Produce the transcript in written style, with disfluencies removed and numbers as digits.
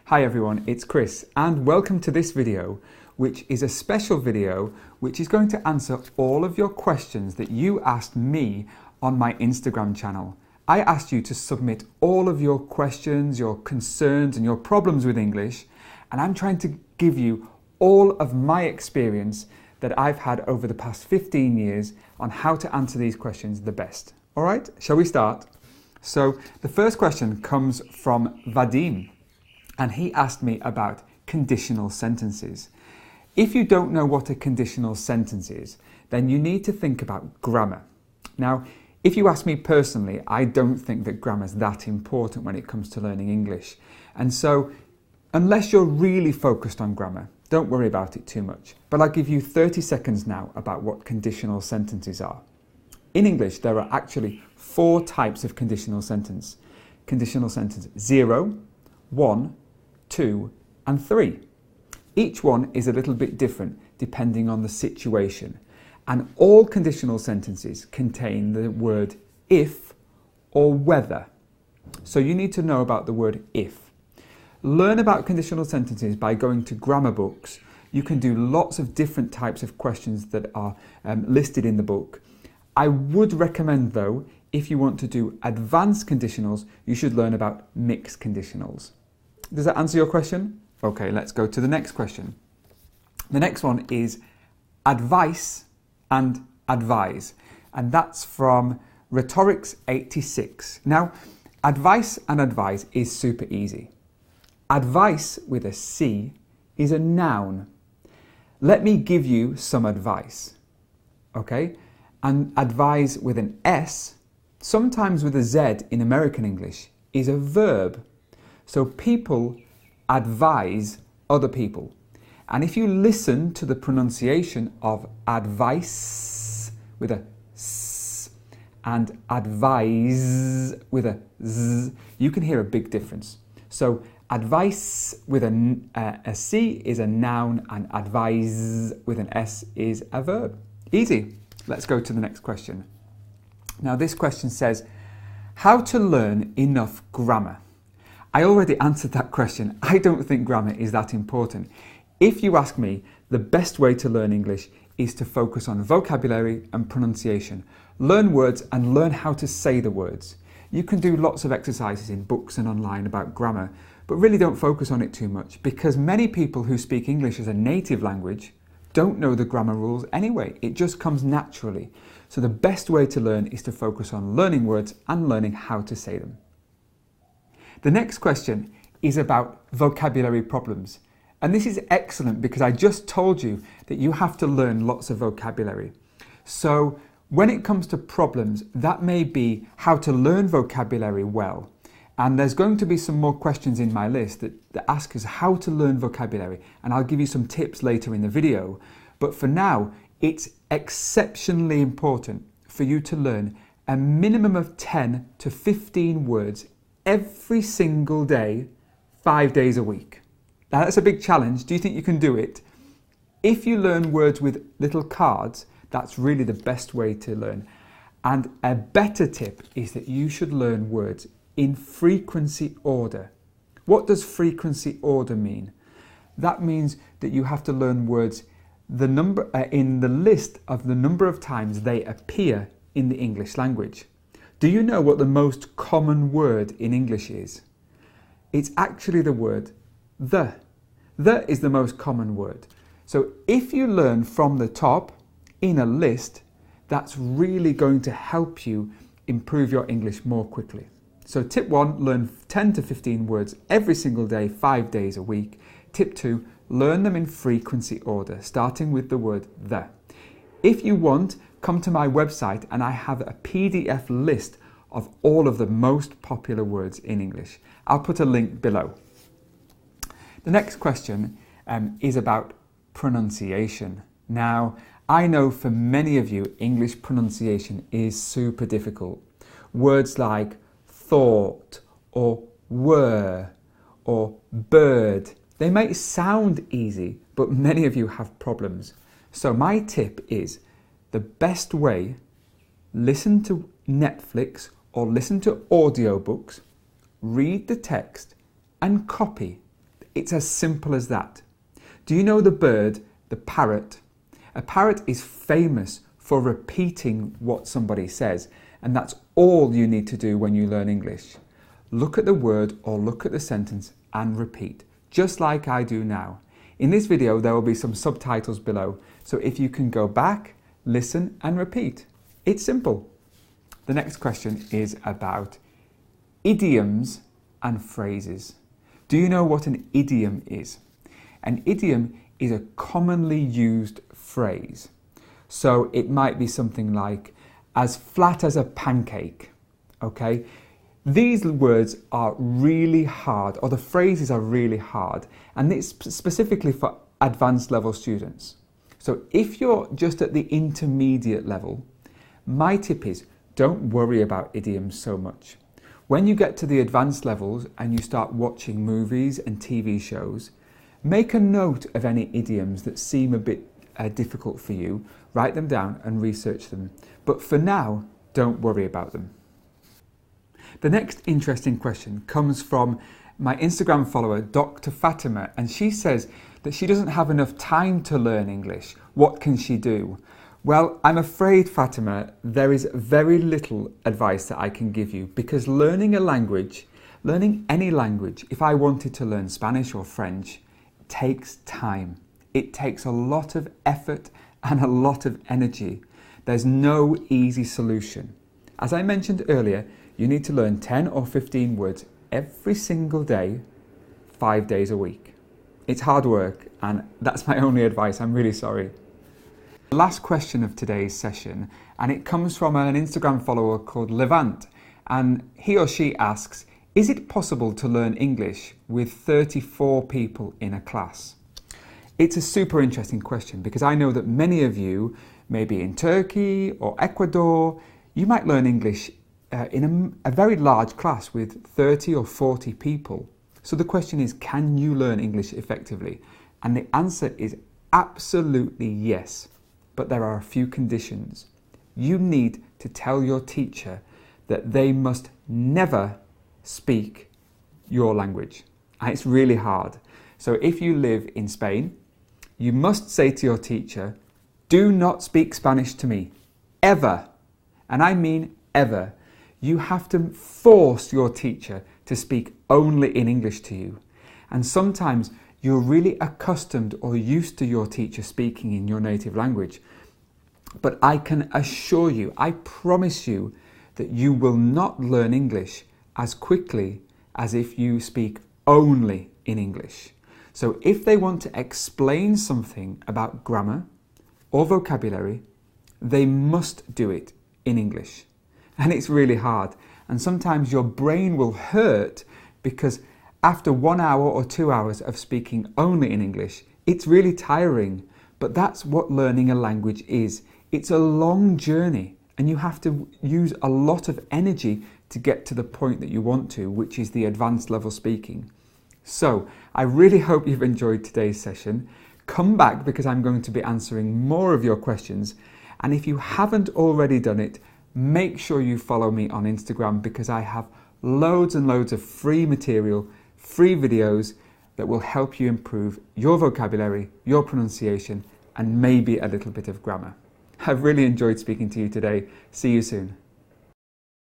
Hi everyone, it's Chris and welcome to this video, which is a special video which is going to answer all of your questions that you asked me on my Instagram channel. I asked you to submit all of your questions, your concerns and your problems with English, and I'm trying to give you all of my experience that I've had over the past 15 years on how to answer these questions the best. All right, shall we start? So the first question comes from Vadim, and he asked me about conditional sentences. If you don't know what a conditional sentence is, then you need to think about grammar. Now, if you ask me personally, I don't think that grammar is that important when it comes to learning English. And so, unless you're really focused on grammar, don't worry about it too much. But I'll give you 30 seconds now about what conditional sentences are. In English, there are actually 4 types of conditional sentence. Conditional sentence 0, 1, 2 and 3. Each one is a little bit different depending on the situation, and all conditional sentences contain the word if or whether. So you need to know about the word if. Learn about conditional sentences by going to grammar books. You can do lots of different types of questions that are listed in the book. I would recommend though, if you want to do advanced conditionals, you should learn about mixed conditionals. Does that answer your question? Okay, let's go to the next question. The next one is advice and advise, and that's from Rhetorics 86. Now, advice and advise is super easy. Advice with a C is a noun. Let me give you some advice, okay? And advise with an S, sometimes with a Z in American English, is a verb. So people advise other people. And if you listen to the pronunciation of advice with a S and advise with a Z, you can hear a big difference. So advice with a C is a noun and advise with an S is a verb. Easy. Let's go to the next question. Now this question says, how to learn enough grammar? I already answered that question. I don't think grammar is that important. If you ask me, the best way to learn English is to focus on vocabulary and pronunciation. Learn words and learn how to say the words. You can do lots of exercises in books and online about grammar, but really don't focus on it too much because many people who speak English as a native language don't know the grammar rules anyway. It just comes naturally. So the best way to learn is to focus on learning words and learning how to say them. The next question is about vocabulary problems. And this is excellent because I just told you that you have to learn lots of vocabulary. So when it comes to problems, that may be how to learn vocabulary well. And there's going to be some more questions in my list that ask us how to learn vocabulary. And I'll give you some tips later in the video. But for now, it's exceptionally important for you to learn a minimum of 10 to 15 words every single day, 5 days a week. Now that's a big challenge. Do you think you can do it? If you learn words with little cards, that's really the best way to learn. And a better tip is that you should learn words in frequency order. What does frequency order mean? That means that you have to learn words in the list of the number of times they appear in the English language. Do you know what the most common word in English is? It's actually the word the. The is the most common word. So if you learn from the top in a list, that's really going to help you improve your English more quickly. So tip 1, learn 10 to 15 words every single day, 5 days a week. Tip 2, learn them in frequency order, starting with the word the. If you want, come to my website and I have a PDF list of all of the most popular words in English. I'll put a link below. The next question is about pronunciation. Now, I know for many of you, English pronunciation is super difficult. Words like thought or were or bird, they may sound easy, but many of you have problems. So my tip is the best way, listen to Netflix or listen to audiobooks, read the text and copy It's as simple as that. Do you know the bird, the parrot? A parrot is famous for repeating what somebody says, and that's all you need to do when you learn English. Look at the word or look at the sentence and repeat, just like I do now. In this video, there will be some subtitles below, so if you can go back, listen and repeat. It's simple. The next question is about idioms and phrases. Do you know what an idiom is? An idiom is a commonly used phrase. So it might be something like, as flat as a pancake, okay? These words are really hard, or the phrases are really hard, and it's specifically for advanced level students. So if you're just at the intermediate level, my tip is don't worry about idioms so much. When you get to the advanced levels and you start watching movies and TV shows, make a note of any idioms that seem a bit difficult for you, write them down and research them. But for now, don't worry about them. The next interesting question comes from my Instagram follower, Dr. Fatima, and she says that she doesn't have enough time to learn English. What can she do? Well, I'm afraid, Fatima, there is very little advice that I can give you, because learning a language, learning any language, if I wanted to learn Spanish or French, takes time. It takes a lot of effort and a lot of energy. There's no easy solution. As I mentioned earlier, you need to learn 10 or 15 words every single day, 5 days a week. It's hard work, and that's my only advice. I'm really sorry. The last question of today's session, and it comes from an Instagram follower called Levant, and he or she asks, is it possible to learn English with 34 people in a class? It's a super interesting question, because I know that many of you, maybe in Turkey or Ecuador, you might learn English in a very large class with 30 or 40 people. So the question is, can you learn English effectively? And the answer is absolutely yes, but there are a few conditions. You need to tell your teacher that they must never speak your language. And it's really hard. So if you live in Spain, you must say to your teacher, do not speak Spanish to me, ever. And I mean ever. You have to force your teacher to speak only in English to you. And sometimes you're really accustomed or used to your teacher speaking in your native language. But I can assure you, I promise you, that you will not learn English as quickly as if you speak only in English. So if they want to explain something about grammar or vocabulary, they must do it in English. And it's really hard. And sometimes your brain will hurt because after 1 hour or 2 hours of speaking only in English, it's really tiring. But that's what learning a language is. It's a long journey, and you have to use a lot of energy to get to the point that you want to, which is the advanced level speaking. So I really hope you've enjoyed today's session. Come back, because I'm going to be answering more of your questions. And if you haven't already done it, make sure you follow me on Instagram, because I have loads and loads of free material, free videos that will help you improve your vocabulary, your pronunciation, and maybe a little bit of grammar. I've really enjoyed speaking to you today. See you soon.